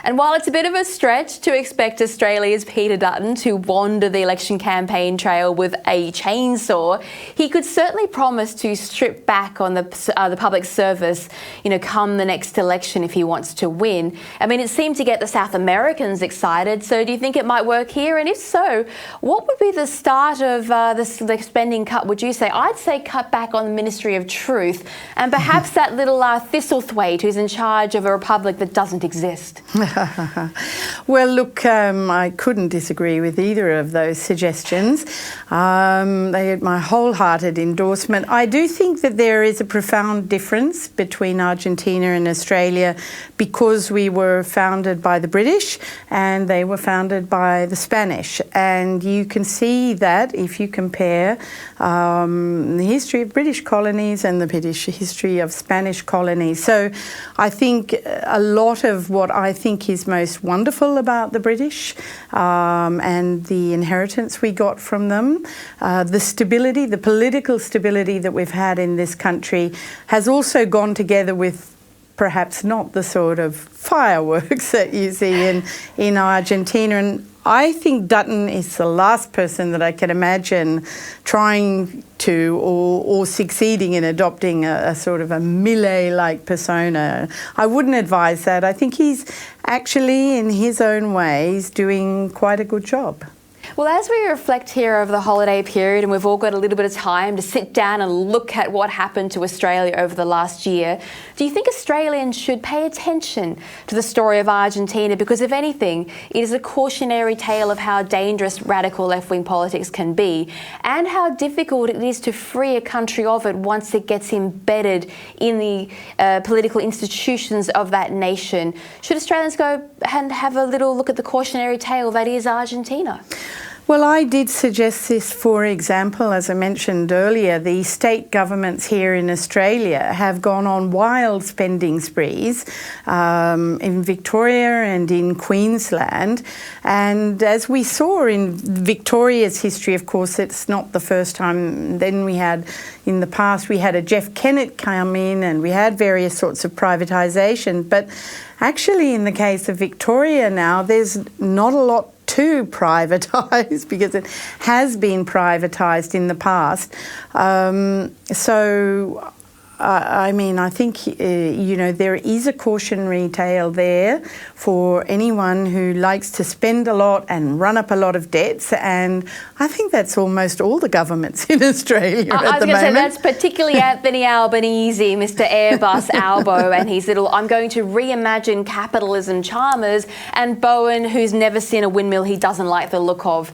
And while it's a bit of a stretch to expect Australia's Peter Dutton to wander the election campaign trail with a chainsaw, he could certainly promise to strip back on the public service, come the next election if he wants to win. I mean, it seemed to get the South Americans excited. So do you think it might work here? And if so, what would be the start of the spending cut, would you say? I'd say cut back on the Ministry of Truth and perhaps that little Thistlethwaite who's in charge of a republic that doesn't exist. Well, look, I couldn't disagree with either of those suggestions. They had my wholehearted endorsement. I do think that there is a profound difference between Argentina and Australia because we were founded by the British and they were founded by the Spanish. And you can see that if you compare the history of British colonies and the British history of Spanish colonies. So I think a lot of what I think is most wonderful about the British and the inheritance we got from them, the stability, the political stability that we've had in this country has also gone together with perhaps not the sort of fireworks that you see in Argentina. And I think Dutton is the last person that I can imagine trying to or succeeding in adopting a sort of a Millet-like persona. I wouldn't advise that. I think he's actually, in his own ways, doing quite a good job. Well, as we reflect here over the holiday period, and we've all got a little bit of time to sit down and look at what happened to Australia over the last year, do you think Australians should pay attention to the story of Argentina? Because if anything, it is a cautionary tale of how dangerous radical left-wing politics can be and how difficult it is to free a country of it once it gets embedded in the political institutions of that nation. Should Australians go and have a little look at the cautionary tale that is Argentina? Well, I did suggest this, for example, as I mentioned earlier, the state governments here in Australia have gone on wild spending sprees in Victoria and in Queensland. And as we saw in Victoria's history, of course, it's not the first time. Then we had, in the past, we had a Jeff Kennett come in and we had various sorts of privatisation. But actually, in the case of Victoria now, there's not a lot to privatise because it has been privatised in the past. I think, there is a cautionary tale there for anyone who likes to spend a lot and run up a lot of debts. And I think that's almost all the governments in Australia at the moment. I was going to say that's particularly Anthony Albanese, Mr. Airbus Albo, and his little, I'm going to reimagine capitalism charmers, and Bowen, who's never seen a windmill he doesn't like the look of.